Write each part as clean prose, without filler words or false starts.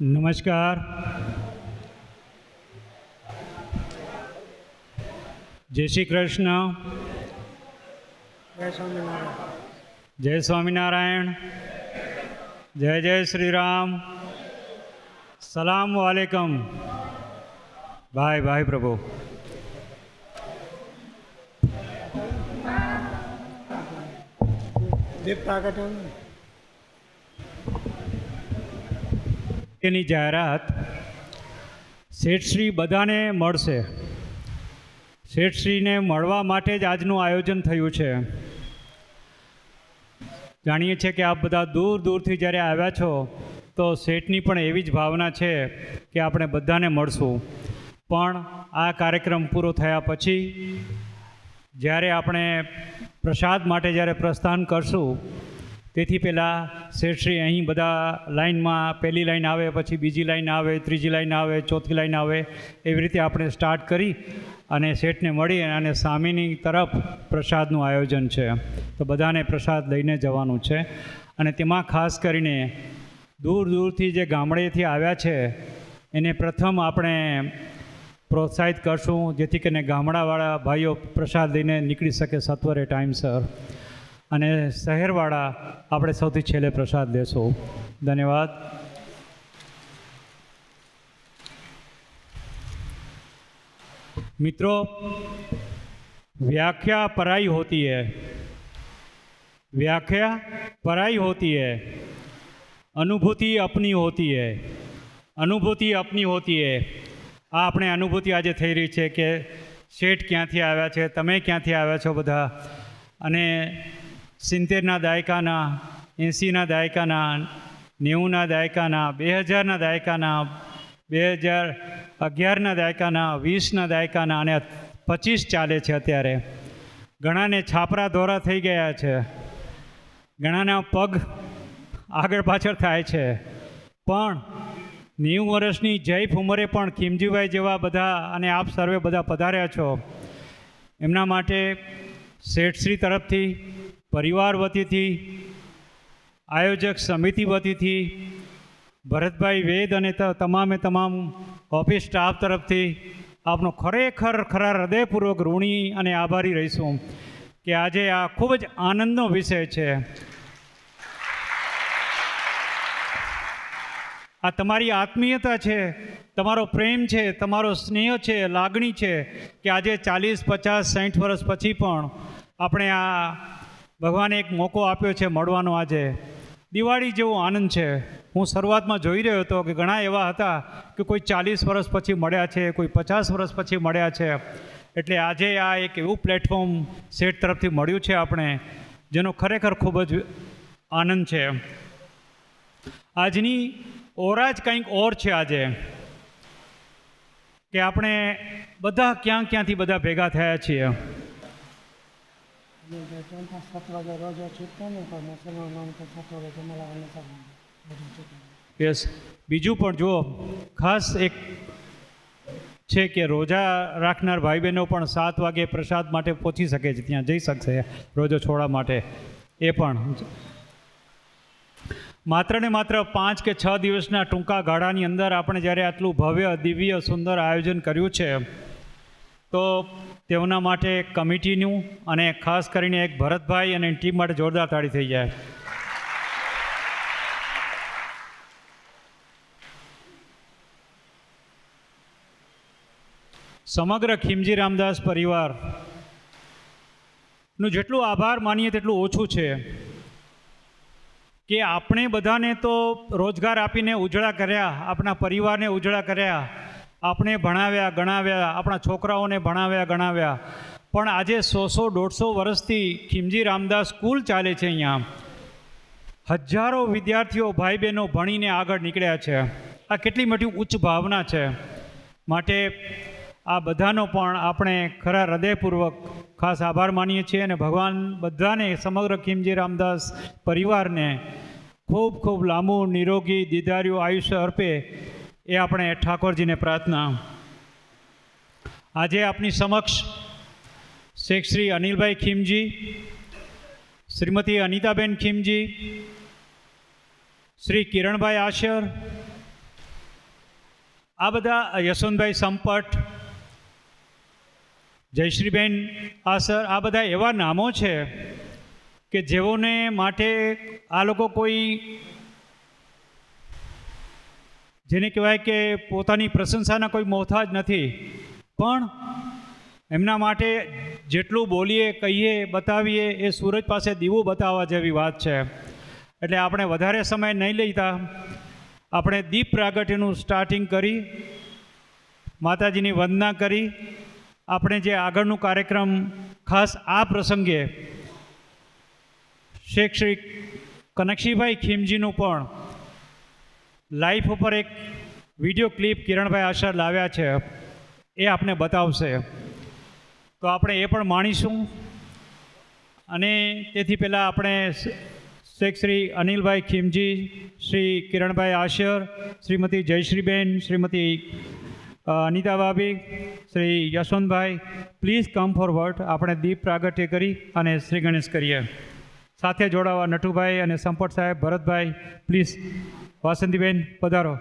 નમસ્કાર. જય શ્રી કૃષ્ણ. જય સ્વામિનારાયણ. જય સ્વામિનારાયણ. જય જય શ્રી રામ. સલામ વાલેકમ. ભાઈ ભાઈ પ્રભુ. દીપ પ્રાગટ્ય એની જાહેરાત શેઠશ્રી બધાને મળશે. શેઠશ્રીને મળવા માટે જ આજનું આયોજન થયું છે. જાણીએ છીએ કે આપ બધા દૂર દૂરથી જ્યારે આવ્યા છો તો શેઠની પણ એવી જ ભાવના છે કે આપણે બધાને મળશું. પણ આ કાર્યક્રમ પૂરો થયા પછી જ્યારે આપણે પ્રસાદ માટે જ્યારે પ્રસ્થાન કરશું તેથી પહેલાં શેઠશ્રી અહીં બધા લાઇનમાં પહેલી લાઈન આવે, પછી બીજી લાઈન આવે, ત્રીજી લાઈન આવે, ચોથી લાઈન આવે, એવી રીતે આપણે સ્ટાર્ટ કરી અને શેઠને મળી અને સામેની તરફ પ્રસાદનું આયોજન છે. તો બધાને પ્રસાદ લઈને જવાનું છે. અને તેમાં ખાસ કરીને દૂર દૂરથી જે ગામડેથી આવ્યા છે એને પ્રથમ આપણે પ્રોત્સાહિત કરશું, જેથી કરીને ગામડાવાળા ભાઈઓ પ્રસાદ લઈને નીકળી શકે સત્વરે ટાઈમસર, અને શહેરવાળા આપણે સૌથી છેલ્લે પ્રસાદ લેશું. ધન્યવાદ. મિત્રો, व्याख्या पराई होती है, व्याख्या पराई होती है, अनुभूति अपनी होती है, अनुभूति अपनी होती है. આ આપણે અનુભૂતિ આજે થઈ રહી છે કે શેઠ ક્યાંથી આવ્યા છે, તમે ક્યાંથી આવ્યા છો બધા, અને 70ના દાયકાના, 80ના દાયકાના, 90ના દાયકાના, 2000ના દાયકાના, 2011ના દાયકાના, 20ના દાયકાના અને 25 ચાલે છે અત્યારે. ઘણાને છાપરા દોરા થઈ ગયા છે, ઘણાના પગ આગળ પાછળ થાય છે, પણ 90 વર્ષની જૈફ ઉંમરે પણ ખીમજીભાઈ જેવા બધા અને આપ સર્વે બધા પધાર્યા છો. એમના માટે શેઠશ્રી તરફથી, પરિવાર વતીથી, આયોજક સમિતિ વતીથી, ભરતભાઈ વેદ અને તમામે તમામ ઓફિસ સ્ટાફ તરફથી આપનો ખરેખર ખરા હૃદયપૂર્વક ઋણી અને આભારી રહીશું કે આજે આ ખૂબ જ આનંદનો વિષય છે. આ તમારી આત્મીયતા છે, તમારો પ્રેમ છે, તમારો સ્નેહ છે, લાગણી છે કે આજે 40, 50, 60 વર્ષ પછી પણ આપણે આ ભગવાને એક મોકો આપ્યો છે મળવાનો. આજે દિવાળી જેવો આનંદ છે. હું શરૂઆતમાં જોઈ રહ્યો હતો કે ઘણા એવા હતા કે કોઈ 40 વર્ષ પછી મળ્યા છે, કોઈ 50 વર્ષ પછી મળ્યા છે. એટલે આજે આ એક એવું પ્લેટફોર્મ શેઠ તરફથી મળ્યું છે આપણે, જેનો ખરેખર ખૂબ જ આનંદ છે. આજની ઓરા જ કંઈક ઓર છે આજે, કે આપણે બધા ક્યાંથી બધા ભેગા થયા છીએ. યસ. બીજું પણ જુઓ, ખાસ એક છે કે રોજા રાખનાર ભાઈ બહેનો પણ 7 વાગે પ્રસાદ માટે પહોંચી શકે છે, ત્યાં જઈ શકશે રોજો છોડવા માટે. એ પણ માત્ર ને માત્ર 5 કે 6 દિવસના ટૂંકા ગાળાની અંદર આપણે જ્યારે આટલું ભવ્ય, દિવ્ય, સુંદર આયોજન કર્યું છે, તો તેઓના માટે કમિટીનું અને ખાસ કરીને એક ભરતભાઈ અને ટીમ માટે જોરદાર તાળી થઈ જાય. સમગ્ર ખીમજી રામદાસ પરિવારનું જેટલું આભાર માનીએ તેટલું ઓછું છે કે આપણે બધાને તો રોજગાર આપીને ઉજળા કર્યા, આપણા પરિવારને ઉજળા કર્યા, આપણે ભણાવ્યા ગણાવ્યા, આપણા છોકરાઓને ભણાવ્યા ગણાવ્યા, પણ આજે 100-150 વર્ષથી ખીમજી રામદાસ સ્કૂલ ચાલે છે. અહીંયા હજારો વિદ્યાર્થીઓ, ભાઈ બહેનો ભણીને આગળ નીકળ્યા છે. આ કેટલી મોટી ઉચ્ચ ભાવના છે. માટે આ બધાનો પણ આપણે ખરા હૃદયપૂર્વક ખાસ આભાર માનીએ છીએ, અને ભગવાન બધાને, સમગ્ર ખીમજી રામદાસ પરિવારને ખૂબ ખૂબ લાંબુ, નિરોગી, દીર્ઘાયુ આયુષ્ય અર્પે એ આપણે ઠાકોરજીને પ્રાર્થના. આજે આપની સમક્ષ શેખ શ્રી અનિલભાઈ ખીમજી, શ્રીમતી અનિતાબેન ખીમજી, શ્રી કિરણભાઈ આશર, આ બધા યશવંતભાઈ સંપટ, જયશ્રીબેન આસર, આ બધા એવા નામો છે કે જેઓને માટે આ લોકો કોઈ જેને કહેવાય કે પોતાની પ્રશંસાના કોઈ મોહતાજ નથી, પણ એમના માટે જેટલું બોલીએ, કહીએ, બતાવીએ એ સૂરજ પાસે દીવો બતાવવા જેવી વાત છે. એટલે આપણે વધારે સમય નહીં લેતા, આપણે દીપ પ્રાગટ્યનું સ્ટાર્ટિંગ કરી, માતાજીની વંદના કરી, આપણે જે આગળનું કાર્યક્રમ ખાસ આ પ્રસંગે શેખ શ્રી કનકશીભાઈ ખીમજીનું પણ લાઈફ ઉપર એક વિડીયો ક્લિપ કિરણભાઈ આશર લાવ્યા છે, એ આપણે બતાવશે. તો આપણે એ પણ માણીશું. અને તેથી પહેલાં આપણે શેખ શ્રી અનિલભાઈ ખીમજી, શ્રી કિરણભાઈ આશર, શ્રીમતી જયશ્રીબેન, શ્રીમતી અનિતા ભાભી, Shri Yashwantbhai, please come forward. આપણે દીપ પ્રાગટ્ય કરી અને શ્રી ગણેશ કરીએ. સાથે જોડાવા નટુભાઈ અને સંપટ સાહેબ, ભરતભાઈ, પ્લીઝ. વાસંતીબેન પધારો.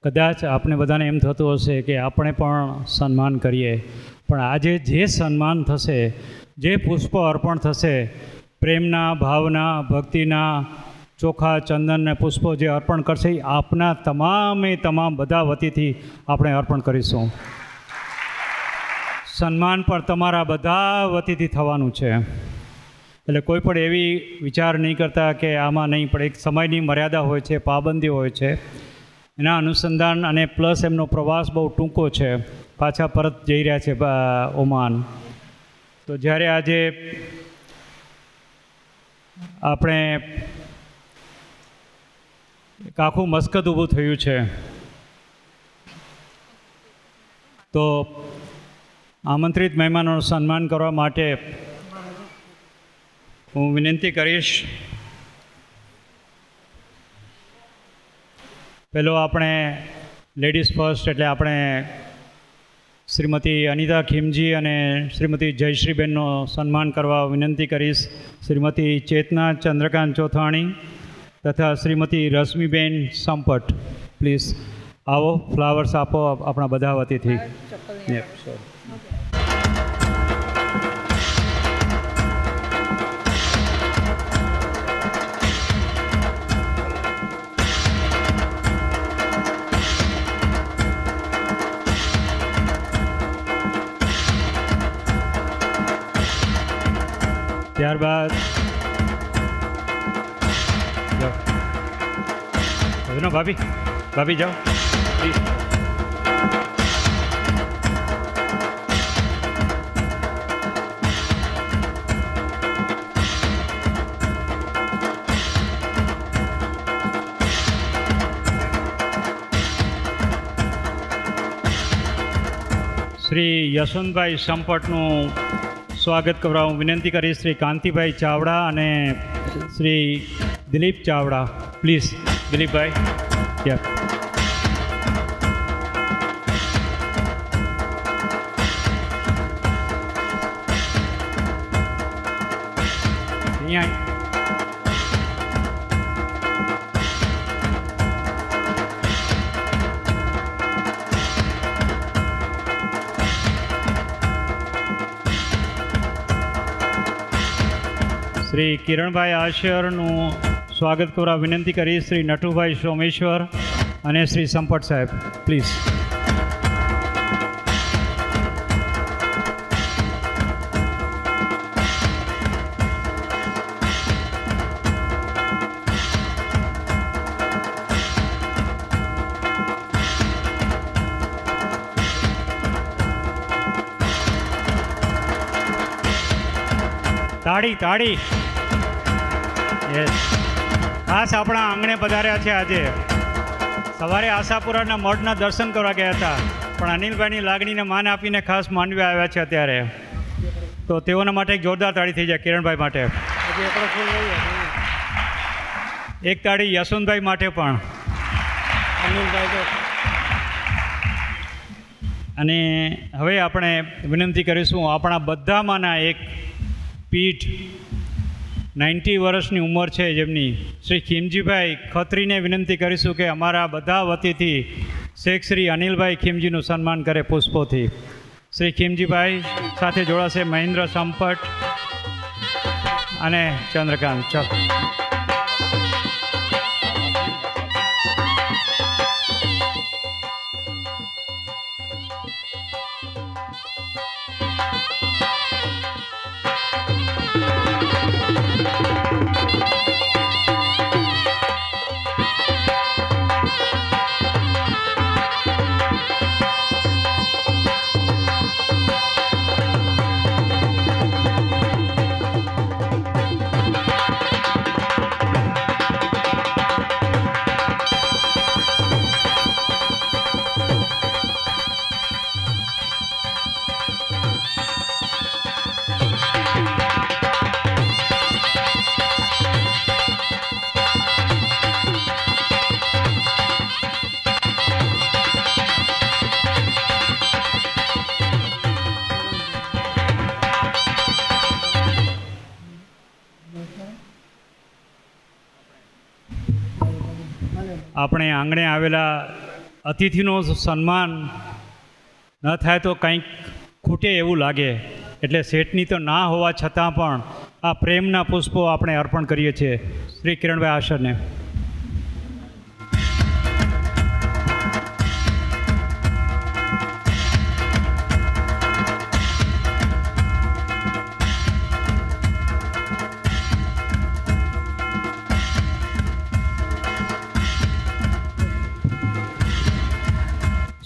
કદાચ આપણે બધાને એમ થતું હશે કે આપણે પણ સન્માન કરીએ, પણ આજે જે સન્માન થશે, જે પુષ્પ અર્પણ થશે, પ્રેમના, ભાવના, ભક્તિના ચોખા, ચંદન ને પુષ્પો જે અર્પણ કરશે એ આપના તમામ બધા વતીથી આપણે અર્પણ કરીશું. સન્માન પણ તમારા બધા વતીથી થવાનું છે. એટલે કોઈ પણ એવી વિચાર નહીં કરતા કે આમાં નહીં, પણ એક સમયની મર્યાદા હોય છે, પાબંદી હોય છે. એના અનુસંધાન અને પ્લસ એમનો પ્રવાસ બહુ ટૂંકો છે, પાછા પરત જઈ રહ્યા છે ઓમાન. તો જ્યારે આજે આપણે એક આખું મસ્કત ઊભું થયું છે, તો આમંત્રિત મહેમાનોનું સન્માન કરવા માટે હું વિનંતી કરીશ. પેલો આપણે લેડીઝ ફર્સ્ટ, એટલે આપણે શ્રીમતી અનિતા ખીમજી અને શ્રીમતી જયશ્રીબેનનો સન્માન કરવા વિનંતી કરીશ. શ્રીમતી ચેતના ચંદ્રકાંત ચોથાણી તથા શ્રીમતી રશ્મિબેન સંપટ, પ્લીઝ આવો, ફ્લાવર્સ આપો આપણા બધા વતીથી. ત્યારબાદ જાઓ ભાભી જાઓ પ્લીઝ. શ્રી યશવંતભાઈ સંપટનું સ્વાગત કરવા હું વિનંતી કરીશ. શ્રી કાંતિભાઈ ચાવડા અને શ્રી દિલીપ ચાવડા, પ્લીઝ. દિલીપભાઈ, યા. અહીંયા શ્રી કિરણભાઈ આશરનું સ્વાગત કરવા વિનંતી કરી. શ્રી નટુભાઈ સોમેશ્વર અને શ્રી સંપટ સાહેબ, પ્લીઝ. તાળી. યસ, ખાસ આપણા આંગણે પધાર્યા છે. આજે સવારે આશાપુરાના મઠના દર્શન કરવા ગયા હતા, પણ અનિલભાઈની લાગણીને માન આપીને ખાસ માંડવી આવ્યા છે અત્યારે. તો તેઓના માટે એક જોરદાર તાળી થઈ જાય કિરણભાઈ માટે. એક તાળી યશવંતભાઈ માટે પણ. અને હવે આપણે વિનંતી કરીશું આપણા બધામાંના એક પીઠ 90 વર્ષની ઉંમર છે જેમની, શ્રી ખીમજીભાઈ ખત્રીને વિનંતી કરીશું કે અમારા બધા વતીથી શેખ શ્રી અનિલભાઈ ખીમજીનું સન્માન કરે પુષ્પોથી. શ્રી ખીમજીભાઈ સાથે જોડાશે મહેન્દ્ર સંપટ અને ચંદ્રકાંત. ચાલો. આપણે આંગણે આવેલા અતિથિનો સન્માન ન થાય તો કંઈક ખૂટે એવું લાગે, એટલે શેઠની તો ના હોવા છતાં પણ આ પ્રેમના પુષ્પો આપણે અર્પણ કરીએ છીએ શ્રી કિરણભાઈ આશરને.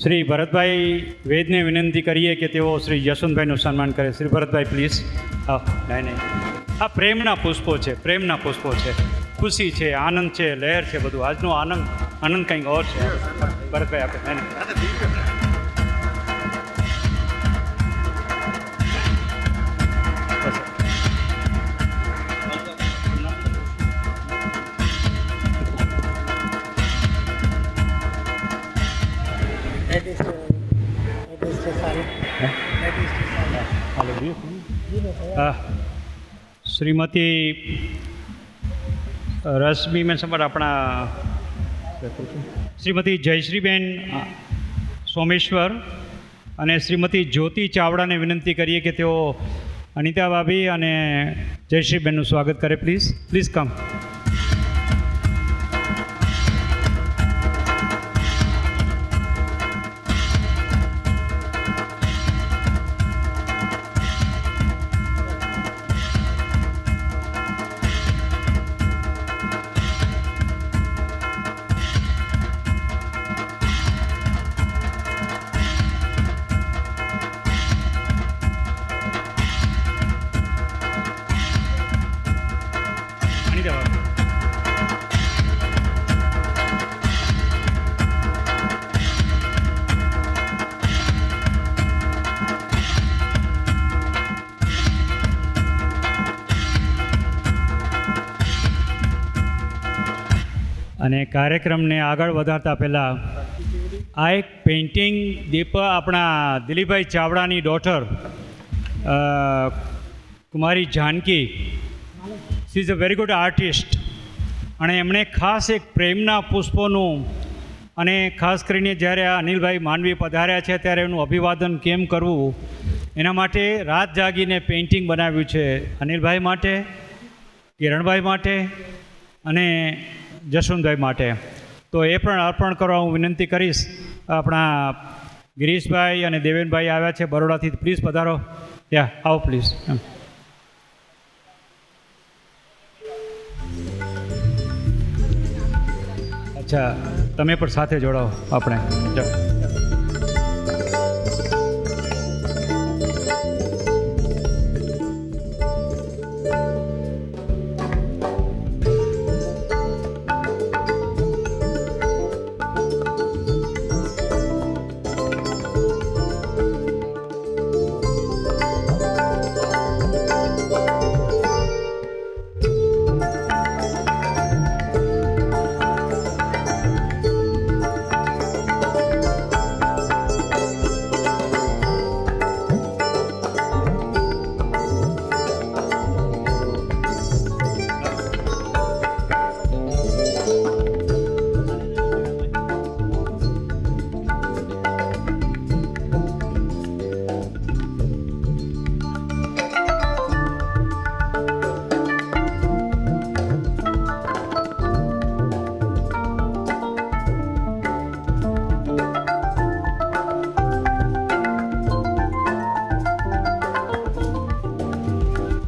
શ્રી ભરતભાઈ વેદને વિનંતી કરીએ કે તેઓ શ્રી યશવંતભાઈનું સન્માન કરે. શ્રી ભરતભાઈ, પ્લીઝ. નહીં, આ પ્રેમના પુષ્પો છે, પ્રેમના પુષ્પો છે, ખુશી છે, આનંદ છે, લહેર છે, બધું. આજનો આનંદ કંઈક ઓર છે. ભરતભાઈ આપણે It is the Shrimati Rashmiben summer આપણા શ્રીમતી જયશ્રીબેન સોમેશ્વર અને શ્રીમતી જ્યોતિ ચાવડાને વિનંતી કરીએ કે તેઓ અનિતા ભાભી અને જયશ્રીબેનનું સ્વાગત કરે. Please come. અને કાર્યક્રમને આગળ વધારતા પહેલાં આ એક પેઇન્ટિંગ આપણા દિલીપભાઈ ચાવડાની ડોટર કુમારી Janki, she is a very good artist, અને એમણે ખાસ એક પ્રેમના પુષ્પોનું, અને ખાસ કરીને જ્યારે આ અનિલભાઈ માંડવી પધાર્યા છે ત્યારે એનું અભિવાદન કેમ કરવું એના માટે રાત જાગીને પેઇન્ટિંગ બનાવ્યું છે. અનિલભાઈ માટે, કિરણભાઈ માટે અને જશવંતભાઈ માટે. તો એ પણ અર્પણ કરવા હું વિનંતી કરીશ. આપણા ગિરીશભાઈ અને દેવેનભાઈ આવ્યા છે બરોડાથી, પ્લીઝ પધારો. આવો પ્લીઝ. અચ્છા, તમે પણ સાથે જોડાઓ. આપણે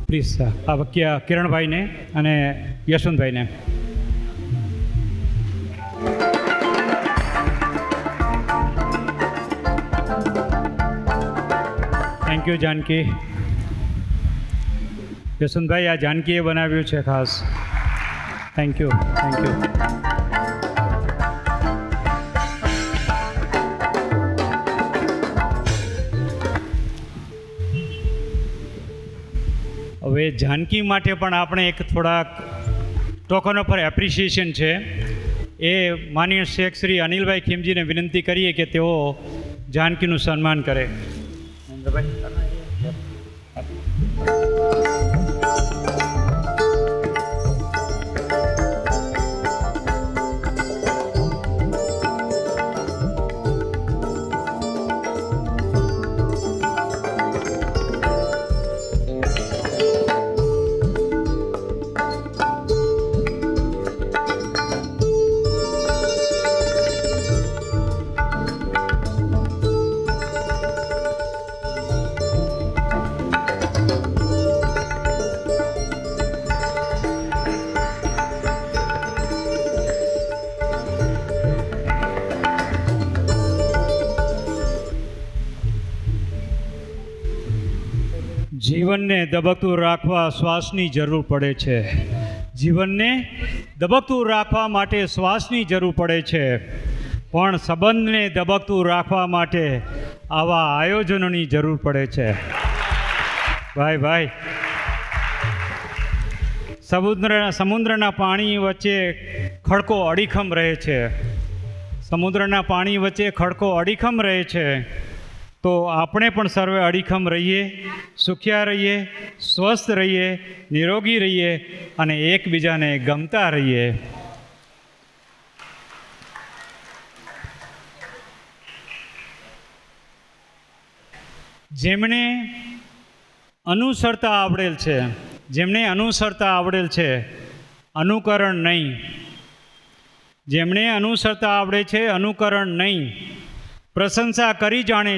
પ્લીઝ આ વક્ય કિરણભાઈને અને યશવંતભાઈને. Thank you Janki. યશવંતભાઈ, આ જાનકીએ બનાવ્યું છે ખાસ. Thank you. હવે જાનકી માટે પણ આપણે એક થોડાક ટોકન ઓફ એપ્રિસિએશન છે એ માનનીય શેખ શ્રી અનિલભાઈ ખીમજીને વિનંતી કરીએ કે તેઓ જાનકીનું સન્માન કરે. જીવનને દબકતું રાખવા શ્વાસની જરૂર પડે છે. જીવનને દબકતું રાખવા માટે શ્વાસની જરૂર પડે છે, પણ સંબંધને દબકતું રાખવા માટે આવા આયોજનોની જરૂર પડે છે. ભાઈ, સમુદ્રના પાણી વચ્ચે ખડકો અડીખમ રહે છે. સમુદ્રના પાણી વચ્ચે ખડકો અડીખમ રહે છે, તો આપણે પણ સર્વે અડીખમ રહીએ, સુખિયા રહીએ, સ્વસ્થ રહીએ, નિરોગી રહીએ અને એકબીજાને ગમતા રહીએ. જેમણે અનુસરતા આવડેલ છે, અનુકરણ નહીં. જેમણે અનુસરતા આવડે છે, અનુકરણ નહીં. પ્રશંસા કરી જાણે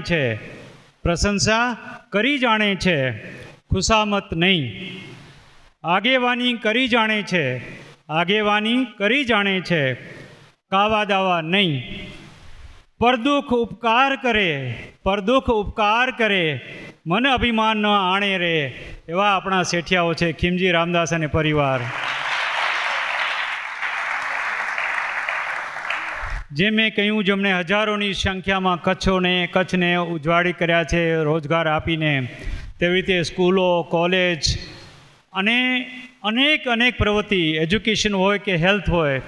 છે, ખુશામત નહીં. આગેવાની કરી જાણે છે, કાવા દાવા નહીં. પરદુખ ઉપકાર કરે, મન અભિમાન ન આણે રે. એવા આપણા શેઠિયાઓ છે, ખીમજી રામદાસ અને પરિવાર. જે મેં કહ્યું, જેમણે હજારોની સંખ્યામાં કચ્છને ઉજવાડી કર્યા છે રોજગાર આપીને, તેવી રીતે સ્કૂલો, કોલેજ અને અનેક પ્રવૃત્તિ, એજ્યુકેશન હોય કે હેલ્થ હોય,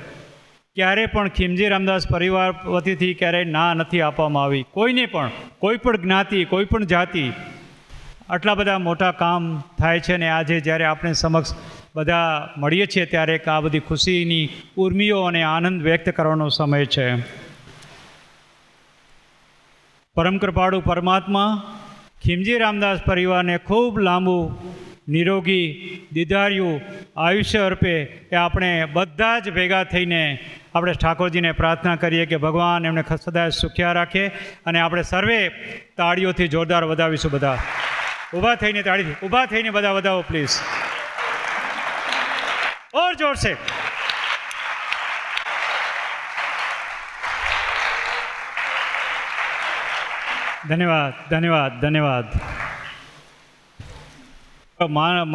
ક્યારે પણ ખીમજી રામદાસ પરિવાર વતીથી ક્યારેય ના નથી આપવામાં આવી. કોઈને પણ, કોઈ પણ જ્ઞાતિ, કોઈ પણ જાતિ. આટલા બધા મોટા કામ થાય છે ને આજે જ્યારે આપણે સમક્ષ બધા મળીએ છીએ ત્યારે આ બધી ખુશીની ઉર્મિઓ અને આનંદ વ્યક્ત કરવાનો સમય છે. પરમ કૃપાળુ પરમાત્મા ખીમજી રામદાસ પરિવારને ખૂબ લાંબુ, નિરોગી, દીર્ઘાયુ આયુષ્ય અર્પે. એ આપણે બધા જ ભેગા થઈને આપણે ઠાકોરજીને પ્રાર્થના કરીએ કે ભગવાન એમને સદાય સુખ્યા રાખે. અને આપણે સર્વે તાળીઓથી જોરદાર વધાવીશું. બધા ઊભા થઈને બધા વધાવો પ્લીઝ, ઓર જોર સે. ધન્યવાદ.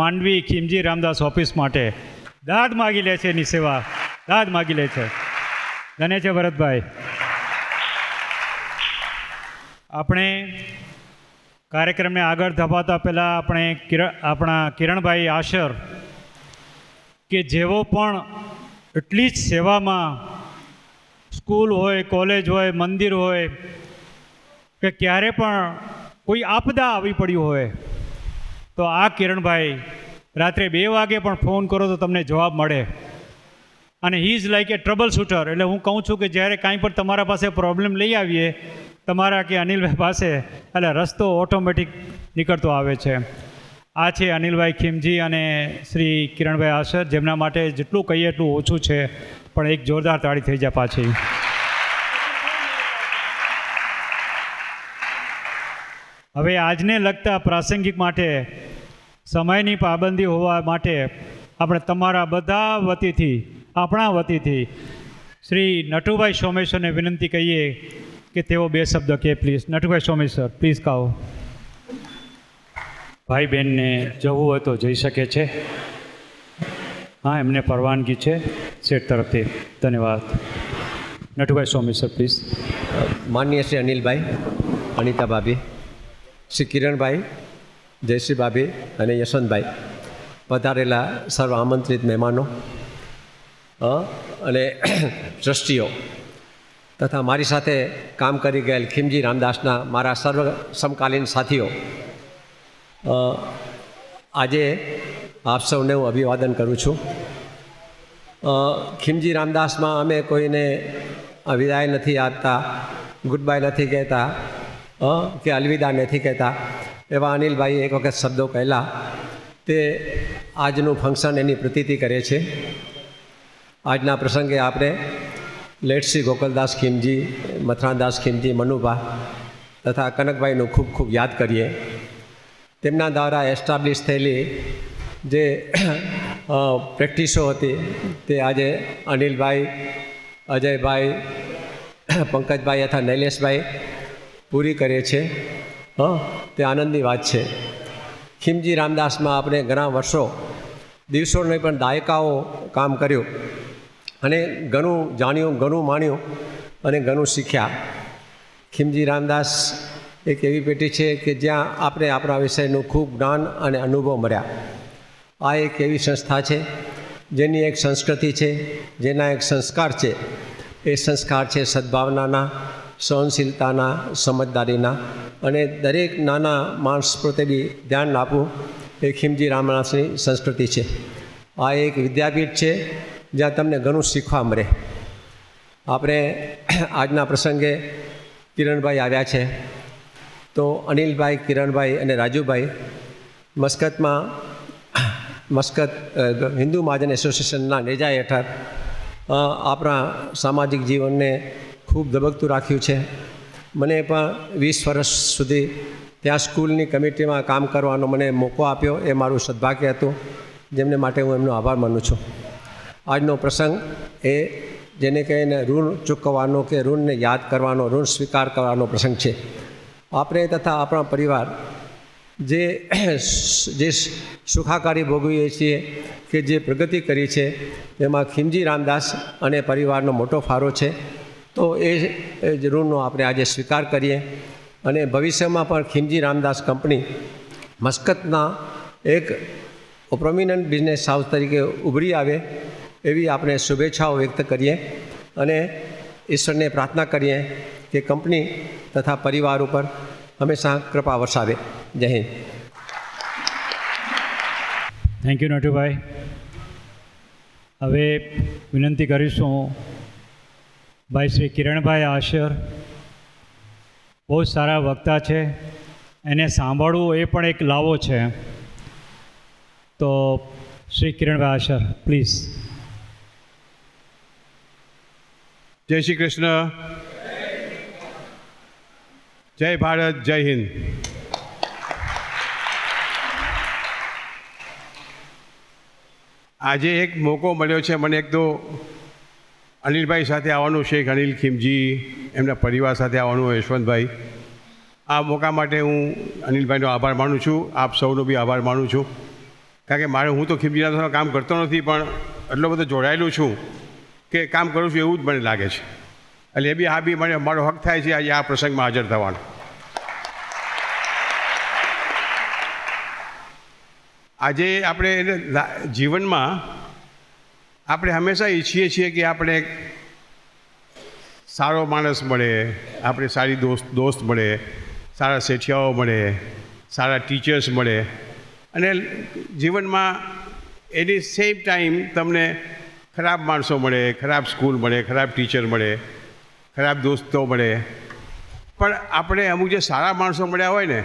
માંડવી ખીમજી રામદાસ ઓફિસ માટે દાદ માગી લે છે, એની સેવા દાદ માગી લે છે. ધન્ય છે ભરતભાઈ. આપણે કાર્યક્રમને આગળ ધપાવતા પહેલાં આપણા કિરણભાઈ આશર, કે જેઓ પણ એટલી જ સેવામાં, સ્કૂલ હોય, કોલેજ હોય, મંદિર હોય, કે ક્યારે પણ કોઈ આપદા આવી પડ્યું હોય તો આ કિરણભાઈ રાત્રે 2 વાગે પણ ફોન કરો તો તમને જવાબ મળે. અને he is like A trouble shooter. એટલે હું કહું છું કે જ્યારે કાંઈ પણ તમારા પાસે પ્રોબ્લેમ લઈ આવીએ, તમારા કે અનિલભાઈ પાસે, એટલે રસ્તો ઓટોમેટિક નીકળતો આવે છે. આ છે અનિલભાઈ ખીમજી અને શ્રી કિરણભાઈ આશર, જેમના માટે જેટલું કહીએ એટલું ઓછું છે. પણ એક જોરદાર તાળી થઈ જાય પાછી. હવે આજને લગતા પ્રાસંગિક માટે, સમયની પાબંદી હોવા માટે આપણે તમારા બધા વતીથી, આપણા વતીથી શ્રી નટુભાઈ સોમેશ્વરને વિનંતી કહીએ કે તેઓ 2 શબ્દ કહે પ્લીઝ. નટુભાઈ સોમેશ્વર પ્લીઝ કહો. ભાઈ બહેનને જવું હોય તો જઈ શકે છે. હા, એમને પરવાનગી છે શેઠ તરફથી. ધન્યવાદ. નટુભાઈ સોમેશ્વર પ્લીઝ. માનનીય શ્રી અનિલભાઈ, અનિતા ભાભી, શ્રી કિરણભાઈ, જયશ્રી ભાભી અને યશવંતભાઈ, પધારેલા સર્વ આમંત્રિત મહેમાનો અને ટ્રસ્ટીઓ તથા મારી સાથે કામ કરી ગયેલ ખીમજી રામદાસના મારા સર્વ સમકાલીન સાથીઓ, આજે આપ સૌને હું અભિવાદન કરું છું. ખીમજી રામદાસમાં અમે કોઈને વિદાય નથી આપતા, ગુડ બાય નથી કહેતા કે અલવિદા નથી કહેતા. એવા અનિલભાઈએ એક વખત શબ્દો કહેલા, તે આજનું ફંક્શન એની પ્રતીતિ કરે છે. આજના પ્રસંગે આપણે લેટ શ્રી ગોકલદાસ ખીમજી, મથરાદાસ ખીમજી, મનુભા તથા કનકભાઈનું ખૂબ ખૂબ યાદ કરીએ. તેમના દ્વારા એસ્ટાબ્લિશ થયેલી જે પ્રેક્ટિસો હતી તે આજે અનિલભાઈ, અજયભાઈ, પંકજભાઈ તથા નૈલેશભાઈ પૂરી કરે છે. તે આનંદની વાત છે. ખીમજી રામદાસમાં આપણે ઘણા વર્ષો, દિવસો નહીં પણ દાયકાઓ કામ કર્યું અને ઘણું જાણ્યું, ઘણું માણ્યું અને ઘણું શીખ્યા. ખીમજી રામદાસ એક એવી પેઢી છે કે જ્યાં આપણે આપણા વિષયનું ખૂબ જ્ઞાન અને અનુભવ મળ્યા. આ એક એવી સંસ્થા છે જેની એક સંસ્કૃતિ છે, જેના એક સંસ્કાર છે. એ સંસ્કાર છે સદ્ભાવનાના, સહનશીલતાના, સમજદારીના અને દરેક નાના માણસ પ્રત્યે બી ધ્યાન આપવું એ ખીમજી રામદાસની સંસ્કૃતિ છે. આ એક વિદ્યાપીઠ છે જ્યાં તમને ઘણું શીખવા મળે. આપણે આજના પ્રસંગે કિરણભાઈ આવ્યા છે, તો અનિલભાઈ, કિરણભાઈ અને રાજુભાઈ મસ્કત હિન્દુ મહાજન એસોસિએશનના નેજા હેઠળ આપણા સામાજિક જીવનને ખૂબ ધબકતું રાખ્યું છે. મને પણ 20 વર્ષ સુધી ત્યાં સ્કૂલની કમિટીમાં કામ કરવાનો મને મોકો આપ્યો. એ મારું સદભાગ્ય હતું, જેમને માટે હું એમનો આભાર માનું છું. આજનો પ્રસંગ એ જેને કહીને ઋણ ચૂકવવાનો કે ઋણને યાદ કરવાનો, ઋણ સ્વીકાર કરવાનો પ્રસંગ છે. આપણે તથા આપણા પરિવાર જે સુખાકારી ભોગવીએ છીએ કે જે પ્રગતિ કરી છે, એમાં ખીમજી રામદાસ અને પરિવારનો મોટો ફાળો છે. તો એ ઋણનો આપણે આજે સ્વીકાર કરીએ અને ભવિષ્યમાં પણ ખીમજી રામદાસ કંપની મસ્કતના એક પ્રોમિનન્ટ બિઝનેસ હાઉસ તરીકે ઉભરી આવે એવી આપણે શુભેચ્છાઓ વ્યક્ત કરીએ અને ઈશ્વરને પ્રાર્થના કરીએ કે કંપની તથા પરિવાર ઉપર હંમેશા કૃપા વરસાવે. જય હિન્દ. Thank you Natubhai. હવે વિનંતી કરીશું ભાઈ શ્રી કિરણભાઈ આશર. બહુ સારા વક્તા છે, એને સાંભળવું એ પણ એક લાવો છે. તો શ્રી કિરણભાઈ આશર, પ્લીઝ. જય શ્રી કૃષ્ણ, જય ભારત, જય હિન્દ. આજે એક મોકો મળ્યો છે મને. એક તો અનિલભાઈ સાથે આવવાનું, શેખ અનિલ ખીમજી, એમના પરિવાર સાથે આવવાનું, યશવંતભાઈ. આ મોકા માટે હું અનિલભાઈનો આભાર માનું છું, આપ સૌનો બી આભાર માનું છું. કારણ કે હું તો ખીમજી રામદાસનું કામ કરતો નથી, પણ એટલો બધો જોડાયેલું છું કે કામ કરું છું એવું જ મને લાગે છે. એટલે એ બી મને મારો હક થાય છે આજે આ પ્રસંગમાં હાજર થવાનો. આજે આપણે જીવનમાં આપણે હંમેશા ઈચ્છીએ છીએ કે આપણે સારો માણસ મળે, આપણે સારી દોસ્ત મળે, સારા શેઠિયાઓ મળે, સારા ટીચર્સ મળે, અને જીવનમાં એની સેમ ટાઈમ તમને ખરાબ માણસો મળે, ખરાબ સ્કૂલ મળે, ખરાબ ટીચર મળે, ખરાબ દોસ્તો મળે. પણ આપણે અમુક જે સારા માણસો મળ્યા હોય ને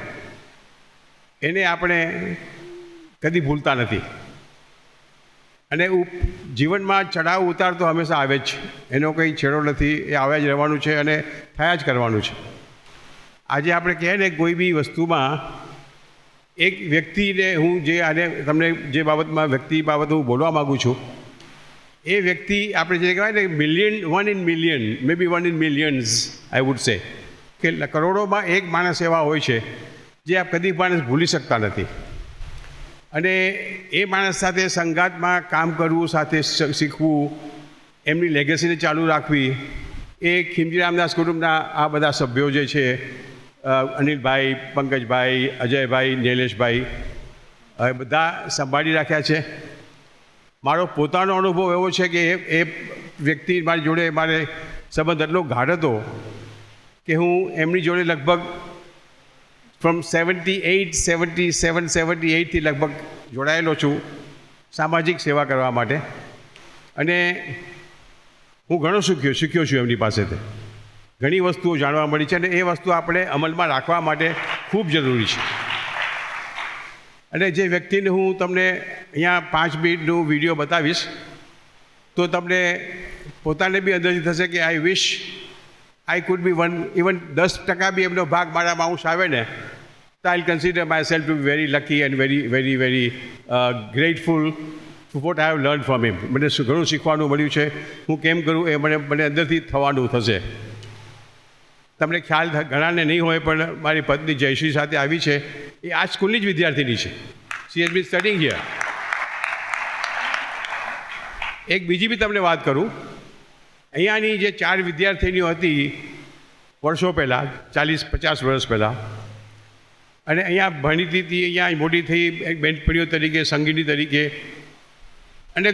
એને આપણે કદી ભૂલતા નથી. અને જીવનમાં ચઢાવ ઉતાર તો હંમેશા આવે જ છે, એનો કંઈ છેડો નથી. એ આવ્યા જ રહેવાનું છે અને થયા જ કરવાનું છે. આજે આપણે કહીએ ને કોઈ બી વસ્તુમાં એક વ્યક્તિને હું તમને જે વ્યક્તિ બાબત હું બોલવા માગું છું, એ વ્યક્તિ આપણે જે કહેવાય ને one in million, may be one in millions I would say, કે કરોડોમાં એક માણસ એવા હોય છે જે આપ કદી માણસ ભૂલી શકતા નથી. અને એ માણસ સાથે સંગાતમાં કામ કરવું, સાથે શીખવું, એમની લેગેસીને ચાલુ રાખવી, એ ખીમજી રામદાસ કુટુંબના આ બધા સભ્યો જે છે, અનિલભાઈ, પંકજભાઈ, અજયભાઈ, નિલેશભાઈ, હવે બધા સંભાળી રાખ્યા છે. મારો પોતાનો અનુભવ એવો છે કે એ વ્યક્તિ મારી જોડે મારે સંબંધ એટલો ગાઢ હતો કે હું એમની જોડે લગભગ ફ્રોમ 78, 77, 78થી લગભગ જોડાયેલો છું સામાજિક સેવા કરવા માટે. અને હું ઘણો શીખ્યો છું એમની પાસેથી. ઘણી વસ્તુઓ જાણવા મળી છે અને એ વસ્તુ આપણે અમલમાં રાખવા માટે ખૂબ જરૂરી છે. અને જે વ્યક્તિને હું તમને અહીંયા 5 મિનિટનો વિડીયો બતાવીશ તો તમને પોતાને બી અંદરથી થશે કે આઈ વિશ આઈ કુડ બી ઇવન 10% બી એમનો ભાગ મારામાં અંશ આવે ને તો I consider myself to be very lucky and very grateful to what I have learn from him. મને ઘણું શીખવાનું મળ્યું છે. હું કેમ કરું એ મને અંદરથી થવાનું થશે. તમને ખ્યાલ ઘણાને નહીં હોય પણ મારી પત્ની જયશ્રી સાથે આવી છે, એ આ સ્કૂલની જ વિદ્યાર્થીની છે. She has been studying here. એક બીજી બી તમને વાત કરું, અહીંયાની જે 4 વિદ્યાર્થીનીઓ હતી વર્ષો પહેલાં, 40-50 વર્ષ પહેલાં, અને અહીંયા ભણીતી હતી, અહીંયા મોટી થઈ એક બેનપણીઓ તરીકે, સંગીની તરીકે, અને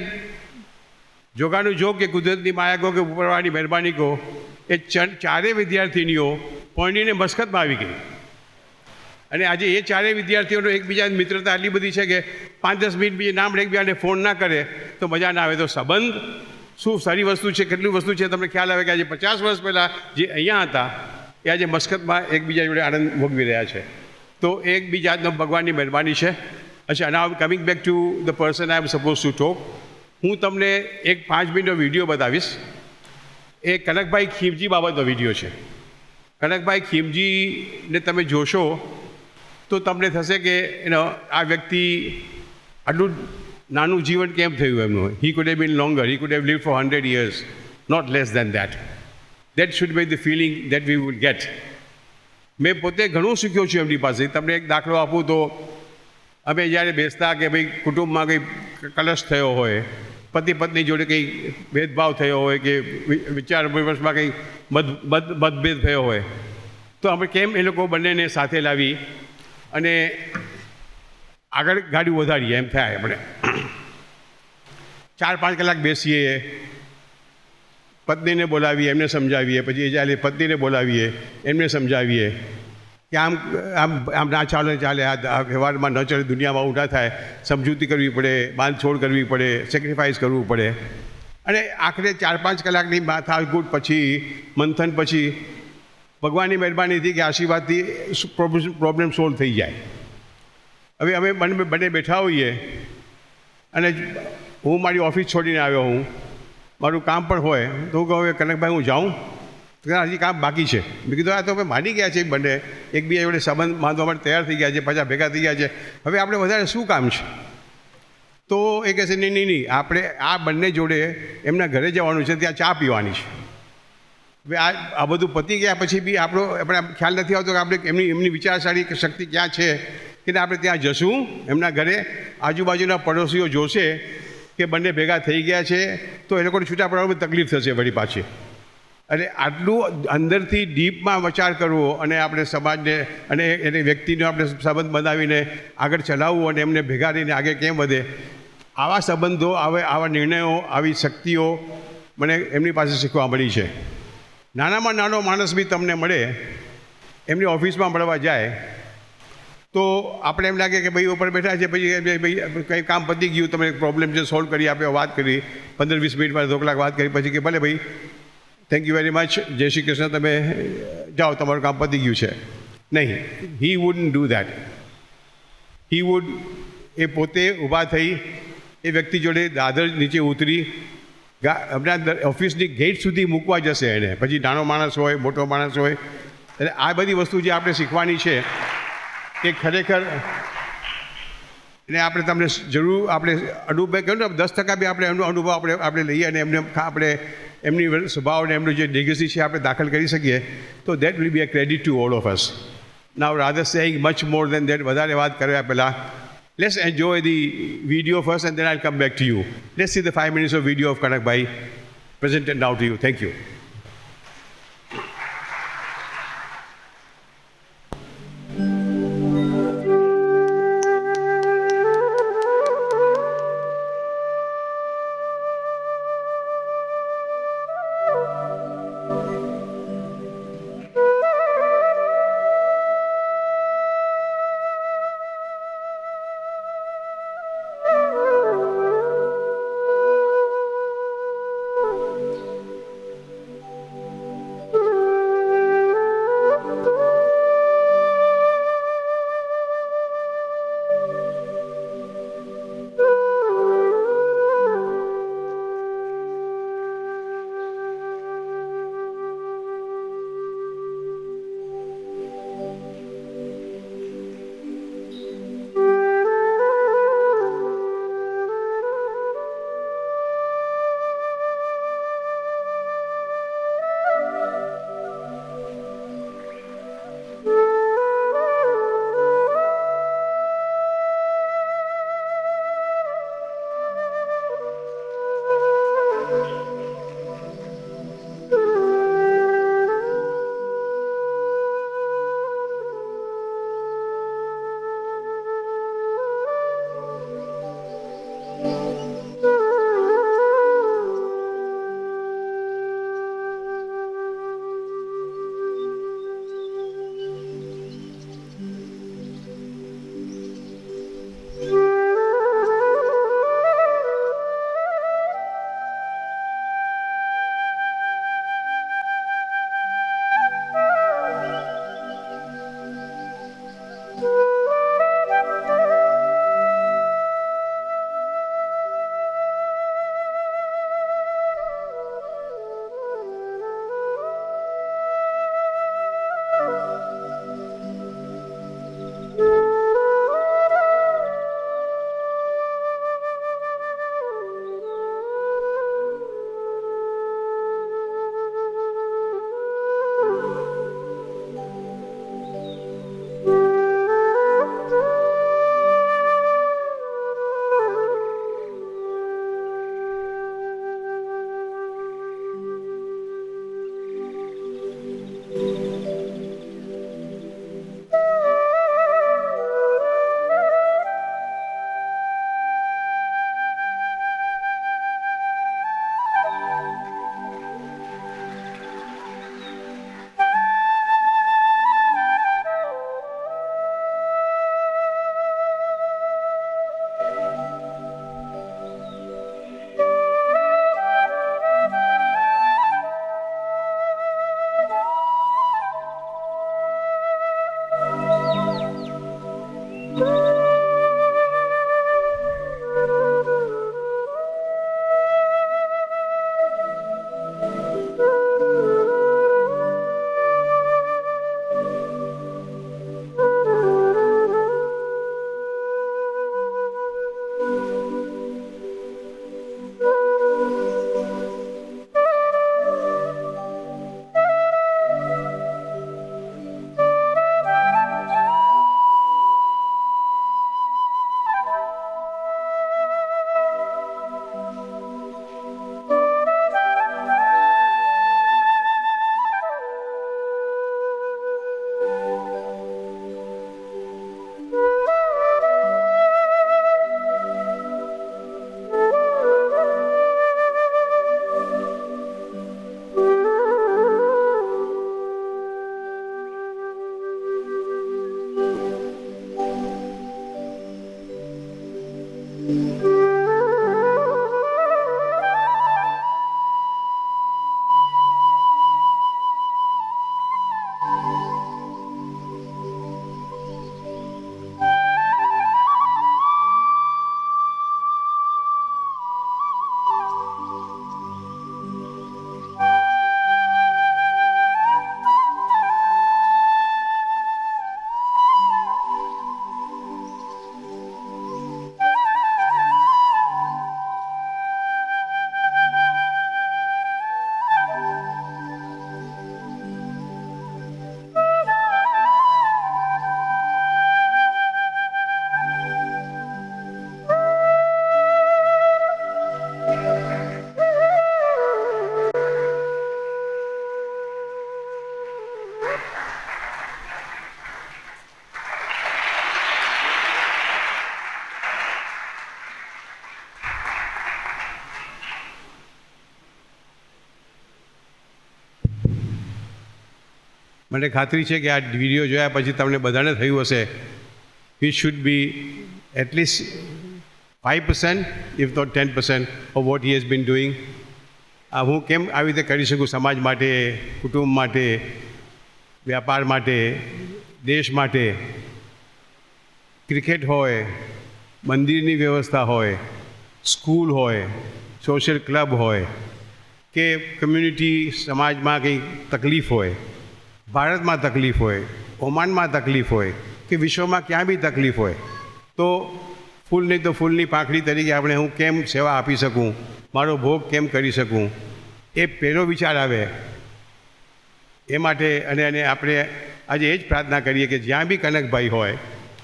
જોગાનું જોગ કે કુદરતની માયા કહો કે ઉપરવાળાની મહેરબાની કહો, એ ચારેય વિદ્યાર્થીનીઓ પરણીને મસ્કતમાં આવી ગઈ. અને આજે એ ચારેય વિદ્યાર્થીઓનો એકબીજાની મિત્રતા એટલી બધી છે કે 5-10 મિનિટ બીજે નામ એકબીજાને ફોન ના કરે તો મજા ના આવે. તો સંબંધ શું સારી વસ્તુ છે, કેટલી વસ્તુ છે, તમને ખ્યાલ આવે કે આજે 50 વર્ષ પહેલાં જે અહીંયા હતા એ આજે મસ્કતમાં એકબીજા જોડે આનંદ ભોગવી રહ્યા છે. તો એકબીજાનો ભગવાનની મહેરબાની છે. અચ્છા, now coming back to the person I am suppose to talk. હું તમને એક 5 મિનિટનો વિડીયો બતાવીશ. એ કનકભાઈ ખીમજી બાબતનો વિડીયો છે. કનકભાઈ ખીમજીને તમે જોશો તો તમને થશે કે આ વ્યક્તિ આટલું નાનું જીવન કેમ થયું એમનું. He could have been longer, he could have live for 100 years, not less than that. That should be the feeling that we would get. મેં પોતે ઘણું શીખ્યો છું એમની પાસે. તમને એક દાખલો આપું તો અમે જ્યારે બેસતા કે ભાઈ કુટુંબમાં કંઈ કલશ થયો હોય, પતિ પત્ની જોડે કંઈ ભેદભાવ થયો હોય કે વિચાર વિમર્શમાં કંઈ મતભેદ થયો હોય તો આપણે કેમ એ લોકો બંનેને સાથે લાવી અને આગળ ગાડી વધારીએ એમ થાય. આપણે 4-5 કલાક બેસીએ, પત્નીને બોલાવીએ, એમને સમજાવીએ, પછી એ ચાલે પત્નીને બોલાવીએ, એમને સમજાવીએ કે આમ આમ આમ ના ચાલે, આ વ્યવહારમાં ન ચાલે, દુનિયામાં ઊંધા થાય, સમજૂતી કરવી પડે, બાંધછોડ કરવી પડે, સેક્રિફાઈસ કરવું પડે. અને આખરે 4-5 કલાકની માથાકૂટ પછી, મંથન પછી ભગવાનની મહેરબાનીથી કે આશીર્વાદથી પ્રોબ્લેમ સોલ્વ થઈ જાય. હવે અમે બંને બેઠા હોઈએ અને હું મારી ઓફિસ છોડીને આવ્યો, હું મારું કામ પણ હોય તો હું કહું કનકભાઈ હું જાઉં, હજી કામ બાકી છે. મેં કીધું આ તો અમે માની ગયા છે, બંને એકબીજા જોડે સંબંધ બાંધવા માટે તૈયાર થઈ ગયા છે, પાછા ભેગા થઈ ગયા છે, હવે આપણે વધારે શું કામ છે? તો એ કહે છે નહીં, આપણે આ બંને જોડે એમના ઘરે જવાનું છે, ત્યાં ચા પીવાની છે. હવે આ બધું પતી ગયા પછી બી આપણે ખ્યાલ નથી આવતો કે આપણે એમની વિચારશાળી શક્તિ ક્યાં છે કે આપણે ત્યાં જશું એમના ઘરે. આજુબાજુના પડોશીઓ જોશે કે બંને ભેગા થઈ ગયા છે તો એ લોકોને છૂટા પડવામાં તકલીફ થશે વળી પાછી. અને આટલું અંદરથી ડીપમાં વિચાર કરવો અને આપણે સમાજને અને એને વ્યક્તિનો આપણે સંબંધ બનાવીને આગળ ચલાવવું અને એમને ભેગા રહીને આગળ કેમ વધે, આવા સંબંધો, આવા નિર્ણયો, આવી શક્તિઓ મને એમની પાસે શીખવા મળી છે. નાનામાં નાનો માણસ બી તમને મળે, એમની ઓફિસમાં મળવા જાય તો આપણે એમ લાગે કે ભાઈ ઉપર બેઠા છે, પછી ભાઈ કંઈ કામ પતી ગયું, તમે પ્રોબ્લેમ છે સોલ્વ કરી આપ્યો, વાત કરી 15-20 મિનિટમાં, 2 કલાક વાત કરી, પછી કે ભલે ભાઈ થેન્ક યુ વેરી મચ, જય શ્રી કૃષ્ણ, તમે જાઓ, તમારું કામ પતી ગયું છે. નહીં, he wouldn't do that. He would, એ પોતે ઊભા થઈ એ વ્યક્તિ જોડે દાદર નીચે ઉતરી આપણા ઓફિસની ગેટ સુધી મૂકવા જશે એને, પછી નાનો માણસ હોય, મોટો માણસ હોય. એટલે આ બધી વસ્તુ જે આપણે શીખવાની છે એ ખરેખર એને આપણે તમને જરૂર આપણે અનુભવ કહ્યું ને 10% બી આપણે એમનો અનુભવ આપણે લઈએ અને એમને આપણે એમની સ્વભાવ અને એમનું જે લેગસી છે આપણે દાખલ કરી શકીએ તો that will be a credit to all of us. Now rather saying much more than that, વધારે વાત કર્યા પહેલાં, let's enjoy the video first and then I'll come back to you. Let's see the 5 minutes of video of Kanak Bhai presented now to you. Thank you. મને ખાતરી છે કે આ video જોયા પછી તમને બધાને થયું હશે he should be at least 5% if not 10% of what he has been doing. હું કેમ આવી રીતે કરી શકું સમાજ માટે, કુટુંબ માટે, વ્યાપાર માટે, દેશ માટે. ક્રિકેટ હોય, મંદિરની વ્યવસ્થા હોય, સ્કૂલ હોય, સોશિયલ ક્લબ હોય કે કમ્યુનિટી સમાજમાં કંઈ તકલીફ હોય, ભારતમાં તકલીફ હોય, ઓમાનમાં તકલીફ હોય કે વિશ્વમાં ક્યાં બી તકલીફ હોય, તો ફૂલ નહીં તો ફૂલની પાંખડી તરીકે આપણે હું કેમ સેવા આપી શકું, મારો ભોગ કેમ કરી શકું, એ પહેલો વિચાર આવે. એ માટે અને આપણે આજે એ જ પ્રાર્થના કરીએ કે જ્યાં બી કનકભાઈ હોય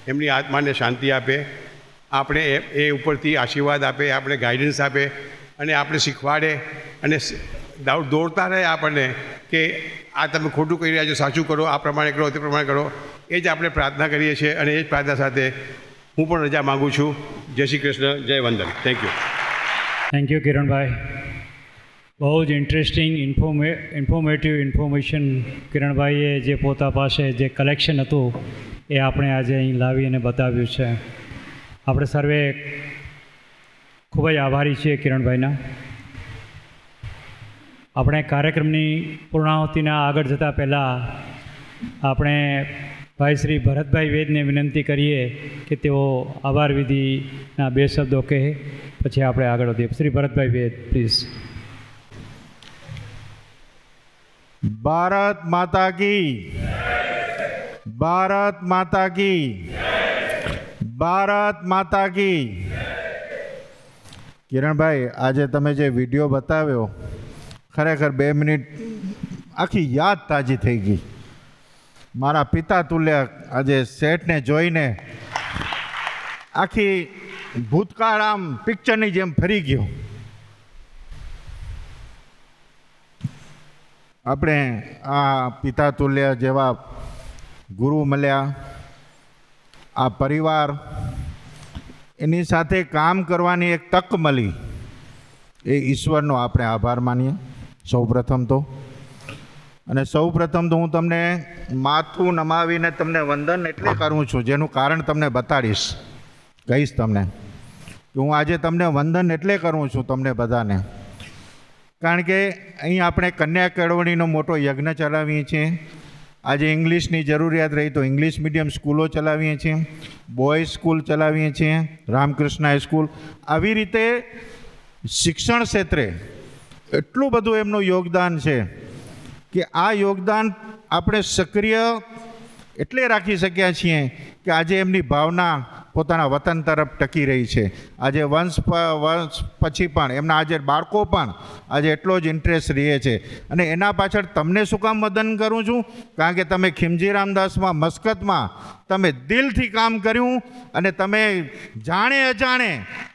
એમની આત્માને શાંતિ આપે, આપણે એ ઉપરથી આશીર્વાદ આપે, આપણે ગાઈડન્સ આપે અને આપણે શીખવાડે અને દોડતા રહે આપણને કે આ તમે ખોટું કરી રહ્યા છો, સાચું કરો, આ પ્રમાણે કરો, તે પ્રમાણે કરો. એ જ આપણે પ્રાર્થના કરીએ છીએ અને એ જ પ્રાર્થના સાથે હું પણ રજા માગું છું. જય શ્રી કૃષ્ણ, જય વંદન. Thank you. થેન્ક યુ કિરણભાઈ. બહુ જ ઇન્ટરેસ્ટિંગ ઇન્ફોર્મેટિવ ઇન્ફોર્મેશન કિરણભાઈએ જે પોતા પાસે જે કલેક્શન હતું એ આપણે આજે અહીં લાવી અને બતાવ્યું છે. આપણે સર્વે ખૂબ જ આભારી છીએ કિરણભાઈના. આપણે કાર્યક્રમની પૂર્ણાહુતિના આગળ જતાં પહેલાં આપણે ભાઈ શ્રી ભરતભાઈ વેદને વિનંતી કરીએ કે તેઓ આભાર વિધિના 2 શબ્દો કહે, પછી આપણે આગળ વધીએ. શ્રી ભરતભાઈ વેદ, પ્લીઝ. ભારત માતા કી, ભારત માતા કી, ભારત માતા કી. કિરણભાઈ, આજે તમે જે વિડીયો બતાવ્યો ખરેખર 2 મિનિટ આખી યાદ તાજી થઈ ગઈ. મારા પિતા તુલ્ય આજે સેટને જોઈને આખી ભૂતકાળ આમ પિક્ચરની જેમ ફરી ગયો. આપણે આ પિતા તુલ્ય જેવા ગુરુ મળ્યા, આ પરિવાર એની સાથે કામ કરવાની એક તક મળી, એ ઈશ્વરનો આપણે આભાર માનીએ સૌપ્રથમ તો. અને સૌપ્રથમ તો હું તમને માથું નમાવીને તમને વંદન એટલે કરું છું, જેનું કારણ તમને બતાડીશ, કહીશ તમને કે હું આજે તમને વંદન એટલે કરું છું તમને બધાને. કારણ કે અહીં આપણે કન્યા કેળવણીનો મોટો યજ્ઞ ચલાવીએ છીએ. આજે ઇંગ્લિશની જરૂરિયાત રહી તો ઇંગ્લિશ મીડિયમ સ્કૂલો ચલાવીએ છીએ, બોયઝ સ્કૂલ ચલાવીએ છીએ, રામકૃષ્ણ હાઈસ્કૂલ. આવી રીતે શિક્ષણ ક્ષેત્રે એટલું બધું એમનું યોગદાન છે કે આ યોગદાન આપણે સક્રિય એટલે રાખી શક્યા છીએ કે આજે એમની ભાવના પોતાના વતન તરફ ટકી રહી છે. આજે વંશ પછી પણ એમના આજે બાળકો પણ આજે એટલો જ ઇન્ટરેસ્ટ રહે છે. અને એના પાછળ તમને શું કામ મદન કરું છું? કારણ કે તમે ખીમજી રામદાસમાં મસ્કતમાં તમે દિલથી કામ કર્યું અને તમે જાણે અજાણે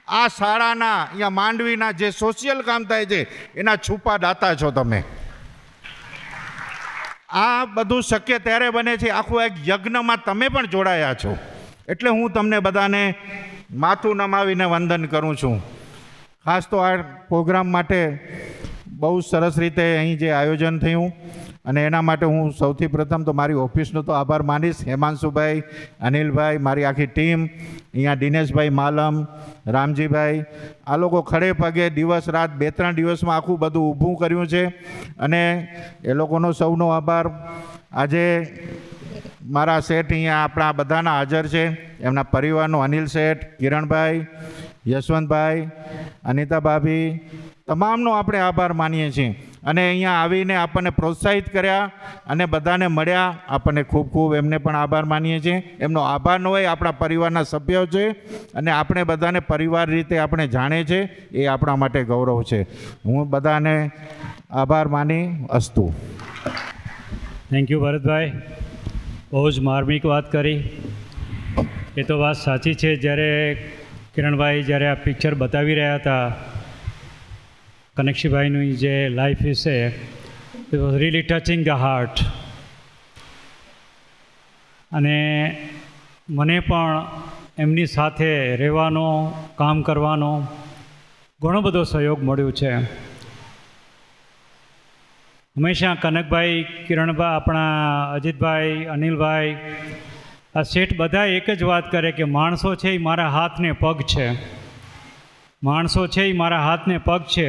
આ શાળાના અહીંયા માંડવીના જે સોશિયલ કામ થાય છે એના છુપા દાતા છો તમે. આ બધું શક્ય ત્યારે બને છે, આખું એક યજ્ઞમાં તમે પણ જોડાયા છો. એટલે હું તમને બધાને માથું નમાવીને વંદન કરું છું. ખાસ તો આ પ્રોગ્રામ માટે બહુ સરસ રીતે અહીં જે આયોજન થયું અને એના માટે હું સૌથી પ્રથમ તો મારી ઓફિસનો તો આભાર માનીશ. હેમાંશુભાઈ, અનિલભાઈ, મારી આખી ટીમ, અહીંયા દિનેશભાઈ માલમ, રામજીભાઈ, આ લોકો ખડે પગે દિવસ રાત 2-3 દિવસમાં આખું બધું ઊભું કર્યું છે અને એ લોકોનો સૌનો આભાર. આજે મારા શેઠ અહીંયા આપણા બધાના હાજર છે, એમના પરિવારનો અનિલ શેઠ, કિરણભાઈ, યશવંતભાઈ, અનિતા ભાભી, તમામનો આપણે આભાર માનીએ છીએ. અને અહીંયા આવીને આપણને પ્રોત્સાહિત કર્યા અને બધાને મળ્યા, આપણને ખૂબ ખૂબ એમને પણ આભાર માનીએ છીએ. એમનો આભાર ન હોય, આપણા પરિવારના સભ્યો છે અને આપણે બધાને પરિવાર રીતે આપણે જાણે છે, એ આપણા માટે ગૌરવ છે. હું બધાને આભાર માની અસ્તુ. થેન્ક યુ ભરતભાઈ, બહુ જ માર્મિક વાત કરી. એ તો વાત સાચી છે. જ્યારે કિરણભાઈ જ્યારે આ પિક્ચર બતાવી રહ્યા હતા કનકશીભાઈની જે લાઈફ વિશે, it was really touching the heart. અને મને પણ એમની સાથે રહેવાનો, કામ કરવાનો ઘણો બધો સહયોગ મળ્યો છે. હંમેશા કનકભાઈ, કિરણભાઈ, આપણા અજીતભાઈ, અનિલભાઈ, આ શેઠ બધા એક જ વાત કરે કે માણસો છે એ મારા હાથને પગ છે, માણસો છે એ મારા હાથને પગ છે.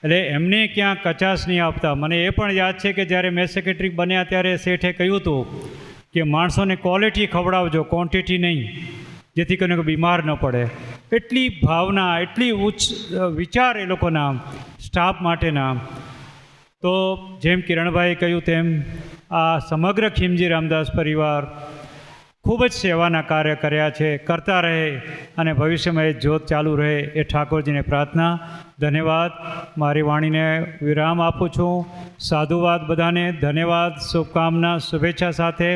એટલે એમને ક્યાં કચાશ નહીં આપતા. મને એ પણ યાદ છે કે જ્યારે મેં સેક્રેટરી બન્યા ત્યારે શેઠે કહ્યું હતું કે માણસોને ક્વોલિટી ખવડાવજો, ક્વોન્ટિટી નહીં, જેથી કરીને કોઈ બીમાર ન પડે. એટલી ભાવના, એટલી ઉચ્ચ વિચાર એ લોકોના સ્ટાફ માટેના. તો જેમ કિરણભાઈએ કહ્યું તેમ આ સમગ્ર ખીમજી રામદાસ પરિવાર ખૂબ જ સેવાના કાર્ય કર્યા છે, કરતા રહે અને ભવિષ્યમાં એ જ્યોત ચાલુ રહે એ ઠાકોરજીને પ્રાર્થના. ધન્યવાદ. મારી વાણીને વિરામ આપું છું. સાધુવાદ બધાને. ધન્યવાદ. શુભકામના, શુભેચ્છા સાથે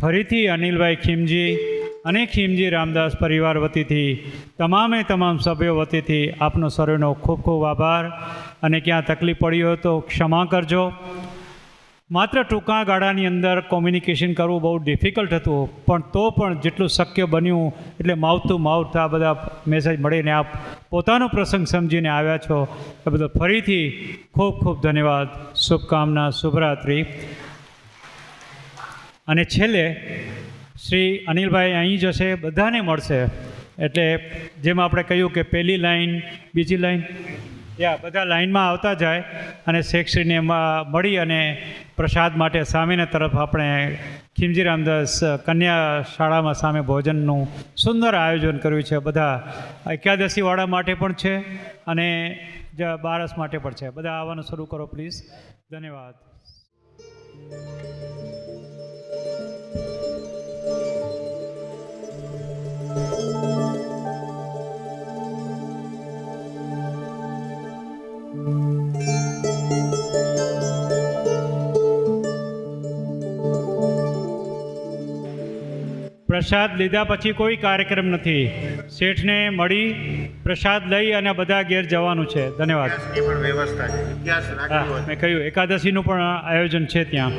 ફરીથી અનિલભાઈ ખીમજી અને ખીમજી રામદાસ પરિવાર વતીથી, તમામ સભ્યો વતીથી આપનો સર્વેનો ખૂબ ખૂબ આભાર. અને ક્યાં તકલીફ પડી હોય તો ક્ષમા કરજો. માત્ર ટૂંકા ગાળાની અંદર કોમ્યુનિકેશન કરવું બહુ ડિફિકલ્ટ હતું, પણ જેટલું શક્ય બન્યું એટલે માઉથ ટુ માઉથ આ બધા મેસેજ મળીને આપ પોતાનો પ્રસંગ સમજીને આવ્યા છો એ બદલ ફરીથી ખૂબ ખૂબ ધન્યવાદ. શુભકામના. શુભરાત્રિ. અને છેલ્લે શ્રી અનિલભાઈ અહીં જશે, બધાને મળશે. એટલે જેમ આપણે કહ્યું કે પહેલી લાઈન, બીજી લાઈન, બધા લાઈનમાં આવતા જાય અને શેખશ્રીને મળી અને પ્રસાદ માટે સામેના તરફ આપણે ખીમજી રામદાસ કન્યા શાળામાં સામે ભોજનનું સુંદર આયોજન કર્યું છે. બધા એકાદશીવાળા માટે પણ છે અને બારસ માટે પણ છે. બધા આવવાનું શરૂ કરો પ્લીઝ. ધન્યવાદ. પ્રસાદ લીધા પછી કોઈ કાર્યક્રમ નથી. શેઠને મળી પ્રસાદ લઈ અને બધા ઘેર જવાનું છે. ધન્યવાદ. હા, મેં કહ્યું એકાદશીનું પણ આયોજન છે ત્યાં.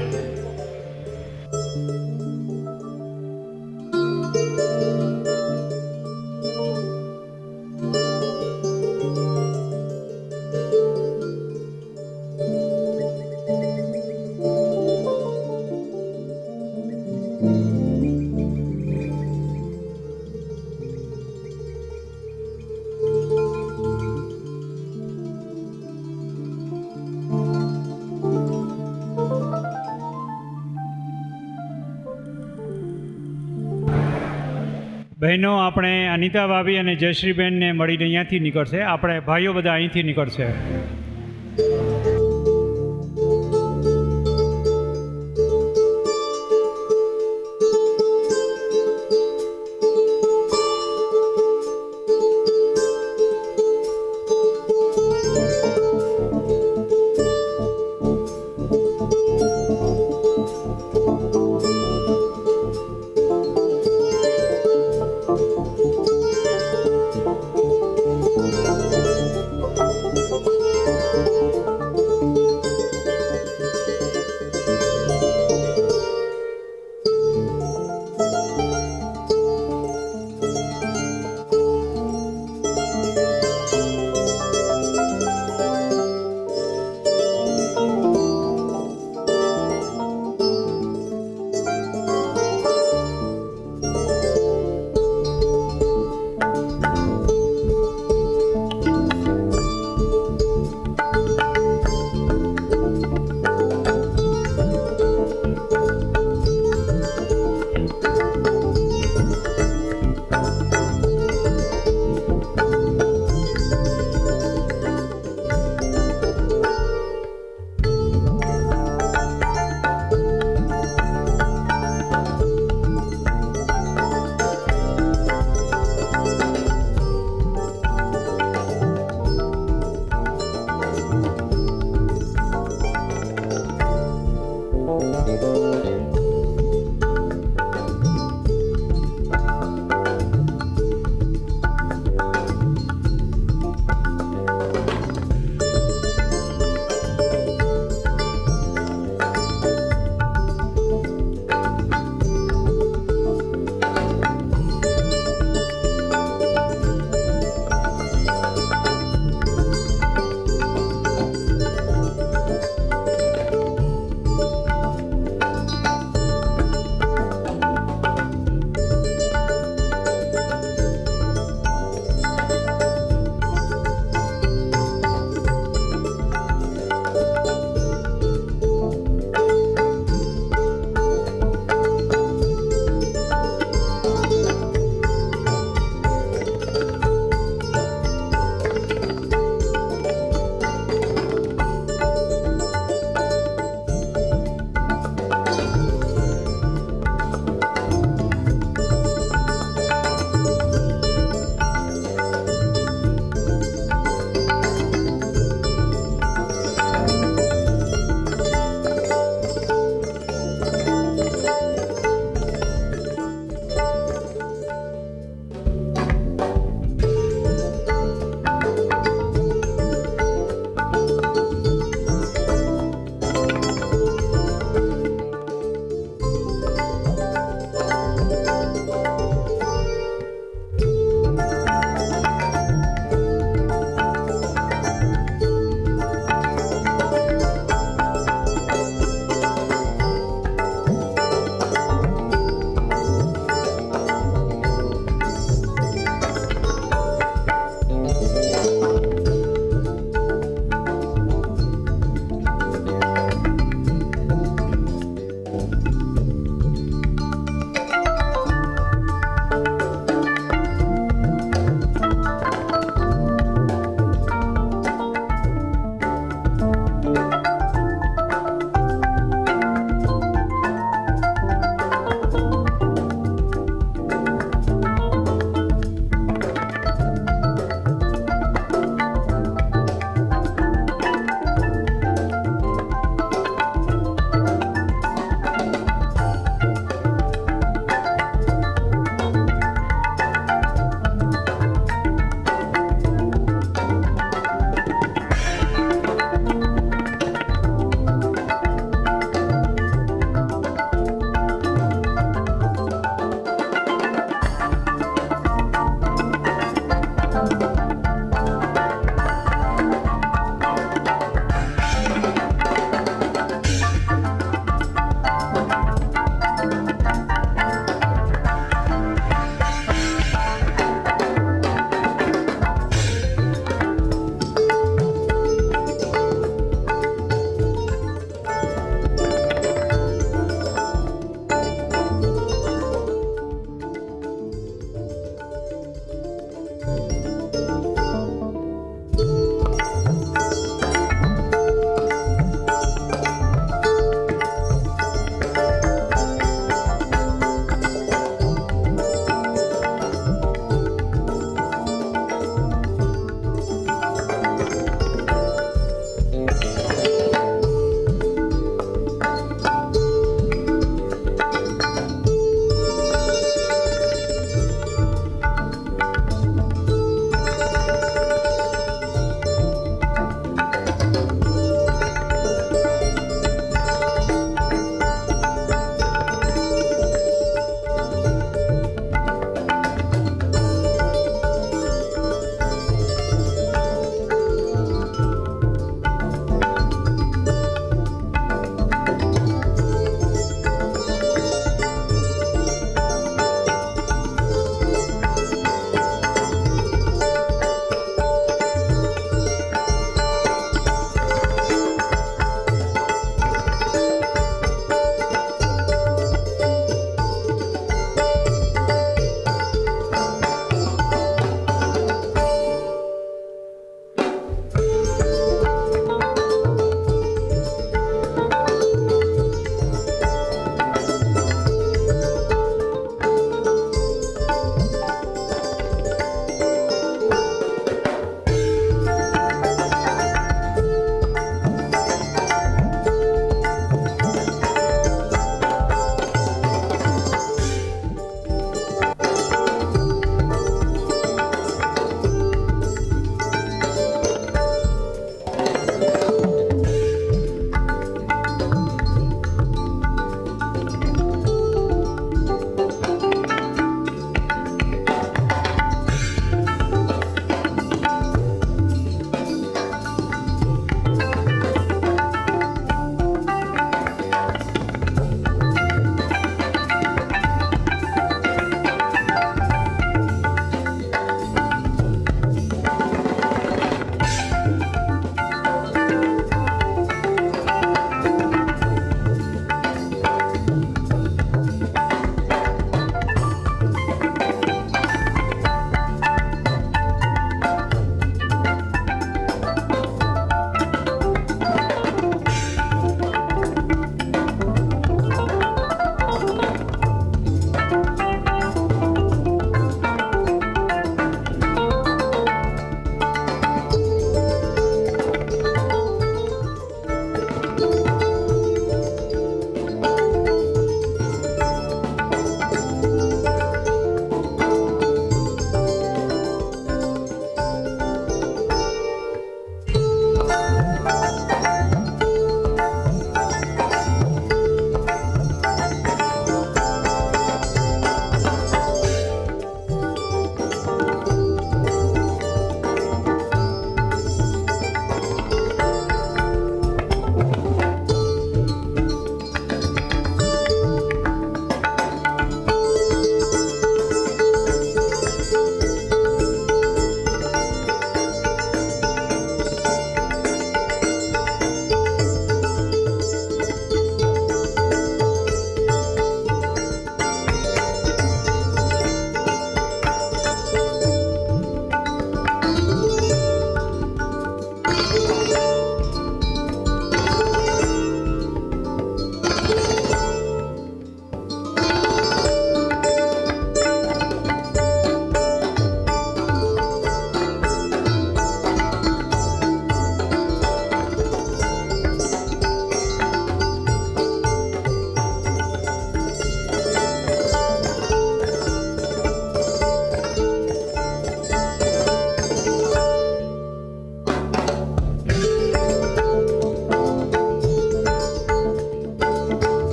બહેનો, આપણે અનિતા ભાભી અને જયશ્રીબેનને મળીને અહીંયાથી નીકળશે. આપણે ભાઈઓ બધા અહીંથી નીકળશે.